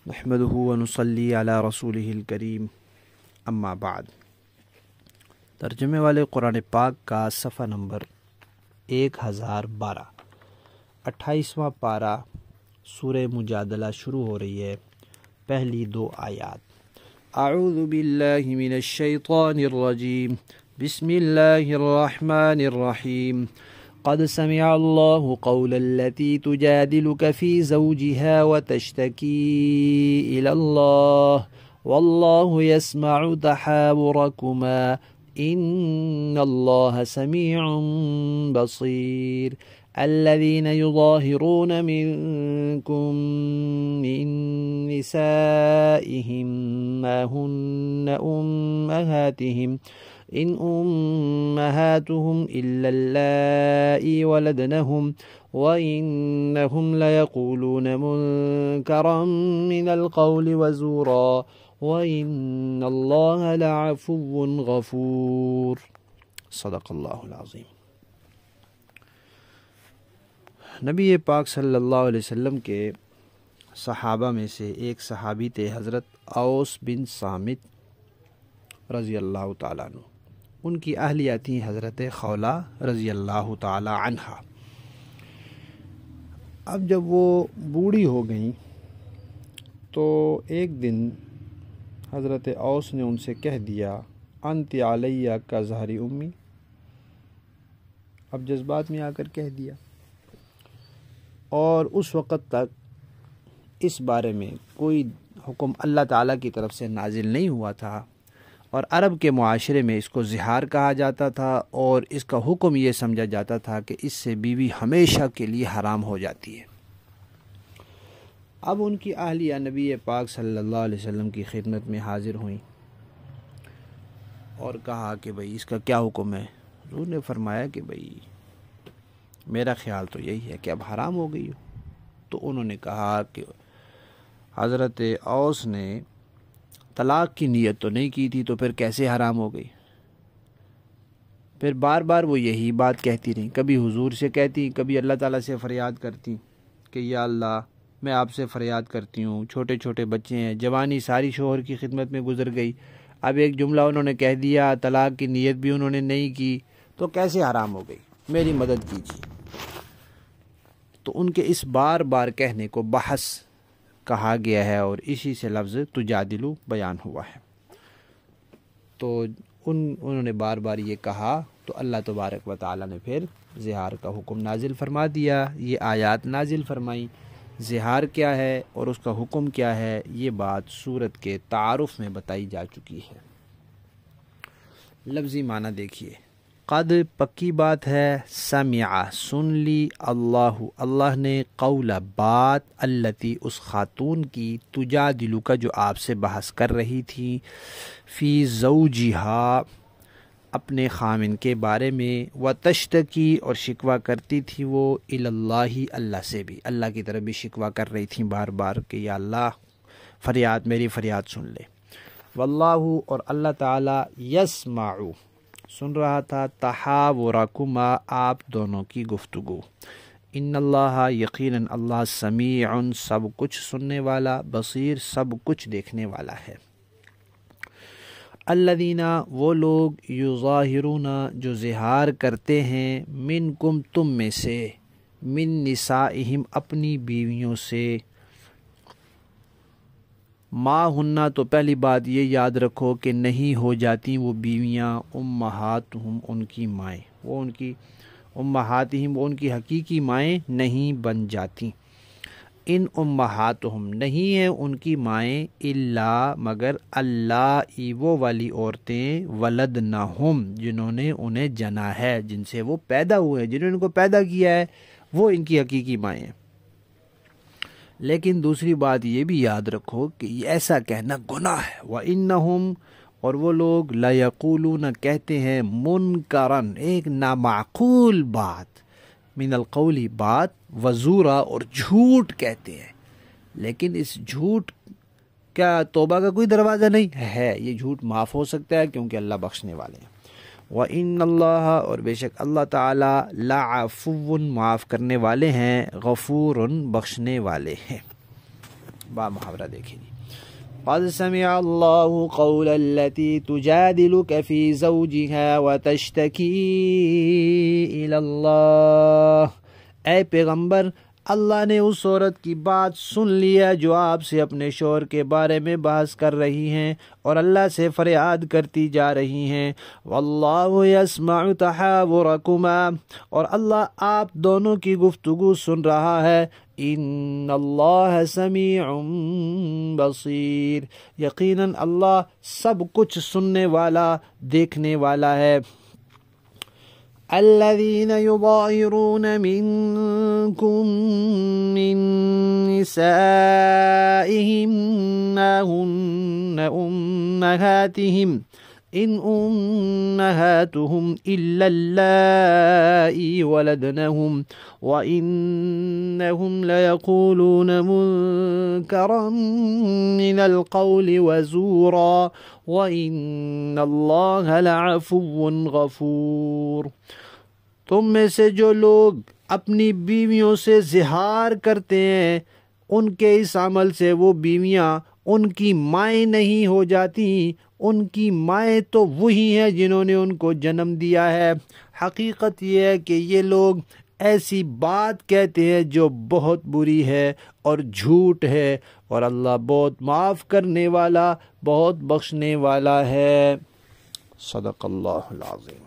نحمده ونصلی علی رسولہ الکریم اما بعد۔ ترجمے والے قرآن پاک کا صفحہ نمبر 1012، 28واں پارہ سورہ مجادلہ شروع ہو رہی ہے۔ پہلی 2 آیات۔ اعوذ باللہ من الشیطان الرجیم، بسم اللہ الرحمن الرحیم۔ قد سمع الله قول التي تجادلك في زوجها وتشتكي إلى الله والله يسمع تحاوركما إن الله سميع بصير۔ الذين يظاهرون منكم من نسائهم ما هن أمهاتهم إن أمهاتهم إلا اللائي ولدنهم وإنهم ليقولون منكرا من القول وزورا وإن الله لعفو غفور۔ صدق اللہ العظیم۔ نبی پاک صلی اللہ علیہ وسلم کے صحابہ میں سے ایک صحابی تھے، حضرت اوس بن صامت رضی اللہ تعالیٰ عنہ۔ ان کی اہلیہ تھیں حضرت خولہ رضی اللہ تعالیٰ عنہا۔ اب جب وہ بوڑھی ہو گئیں تو ایک دن حضرت اوس نے ان سے کہہ دیا، انت علیہ کا ظہر امی۔ اب جذبات میں آ کر کہہ دیا، اور اس وقت تک اس بارے میں کوئی حکم اللہ تعالیٰ کی طرف سے نازل نہیں ہوا تھا، اور عرب کے معاشرے میں اس کو زہار کہا جاتا تھا، اور اس کا حکم یہ سمجھا جاتا تھا کہ اس سے بیوی ہمیشہ کے لیے حرام ہو جاتی ہے۔ اب ان کی اہلیہ نبی پاک صلی اللہ علیہ وسلم کی خدمت میں حاضر ہوئیں اور کہا کہ بھئی اس کا کیا حکم ہے؟ حضور نے فرمایا کہ بھئی میرا خیال تو یہی ہے کہ اب حرام ہو گئی ہو۔ تو انہوں نے کہا کہ حضرت اوس نے طلاق کی نیت تو نہیں کی تھی، تو پھر کیسے حرام ہو گئی؟ پھر بار بار وہ یہی بات کہتی رہیں، کبھی حضور سے کہتی، کبھی اللہ تعالیٰ سے فریاد کرتی کہ یا اللہ میں آپ سے فریاد کرتی ہوں، چھوٹے چھوٹے بچے ہیں، جوانی ساری شوہر کی خدمت میں گزر گئی، اب ایک جملہ انہوں نے کہہ دیا، طلاق کی نیت بھی انہوں نے نہیں کی، تو کیسے حرام ہو گئی؟ میری مدد کیجیے۔ تو ان کے اس بار بار کہنے کو بحث کہا گیا ہے، اور اسی سے لفظ تجادلو بیان ہوا ہے۔ تو انہوں نے بار بار یہ کہا، تو اللہ تبارک و تعالیٰ نے پھر زہار کا حکم نازل فرما دیا، یہ آیات نازل فرمائیں۔ زہار کیا ہے اور اس کا حکم کیا ہے، یہ بات سورت کے تعارف میں بتائی جا چکی ہے۔ لفظی معنی دیکھیے، قد پکی بات ہے، سمع سن لی، اللہ نے، قول بات، التی اس خاتون کی، تجادلو کا جو آپ سے بحث کر رہی تھی، فی زوجہا اپنے خامن کے بارے میں، وتشتکی اور شکوہ کرتی تھی وہ، اللہ اللہ سے بھی، اللہ کی طرف بھی شکوہ کر رہی تھیں بار بار کہ یا اللہ فریاد، میری فریاد سن لے۔ واللہ اور اللہ تعالی، یسمع سن رہا تھا، تحاورکما آپ دونوں کی گفتگو، ان اللہ یقیناً اللہ، سمیع سب کچھ سننے والا، بصیر سب کچھ دیکھنے والا ہے۔ الذین وہ لوگ، یظاہرون جو زہار کرتے ہیں، منکم تم میں سے، من نسائہم اپنی بیویوں سے، ما ہننا تو پہلی بات یہ یاد رکھو کہ نہیں ہو جاتی وہ بیویاں، امہاتہم ان کی مائیں، وہ ان کی امہاتہم وہ ان کی حقیقی مائیں نہیں بن جاتی، ان امہاتہم نہیں ہیں ان کی مائیں، الا مگر اللہ وہ والی عورتیں، ولدنہم جنہوں نے انہیں جنا ہے، جن سے وہ پیدا ہوئے ہیں، جنہوں نے ان کو پیدا کیا ہے، وہ ان کی حقیقی مائیں ہیں۔ لیکن دوسری بات یہ بھی یاد رکھو کہ ایسا کہنا گناہ ہے، وَإِنَّهُمْ اور وہ لوگ، لَيَقُولُونَ کہتے ہیں، مُنْكَرًا ایک نامعقول بات، من القولی بات، وزورا اور جھوٹ کہتے ہیں، لیکن اس جھوٹ کا توبہ کا کوئی دروازہ نہیں ہے، یہ جھوٹ معاف ہو سکتا ہے کیونکہ اللہ بخشنے والے ہیں۔ وَإِنَّ اللَّهَ اور بے شک اللہ تعالیٰ، لَعَفُوٌ معاف کرنے والے ہیں، غفور بخشنے والے ہیں۔ با محاورہ دیکھیں جی. قد سمع اللہ قول التي تجادلك في زوجها وتشتكي الى اللہ. اے پیغمبر، اللہ نے اس عورت کی بات سن لیا جو آپ سے اپنے شوہر کے بارے میں بحث کر رہی ہیں اور اللہ سے فریاد کرتی جا رہی ہیں. واللہ یسمع تحاورکما، اور اللہ آپ دونوں کی گفتگو سن رہا ہے. ان اللہ سمیع بصیر، یقیناً اللہ سب کچھ سننے والا، دیکھنے والا ہے. الذين يظاهرون منكم من نسائهم ما هن أمهاتهم إن أمهاتهم إلا اللائي ولدنهم وإنهم ليقولون منكرا من القول وزورا وإن الله لعفو غفور. تم میں سے جو لوگ اپنی بیویوں سے زہار کرتے ہیں، ان کے اس عمل سے وہ بیویاں ان کی مائیں نہیں ہو جاتی. ان کی مائیں تو وہی ہیں جنہوں نے ان کو جنم دیا ہے. حقیقت یہ ہے کہ یہ لوگ ایسی بات کہتے ہیں جو بہت بری ہے اور جھوٹ ہے، اور اللہ بہت معاف کرنے والا، بہت بخشنے والا ہے. صدق اللہ العظیم.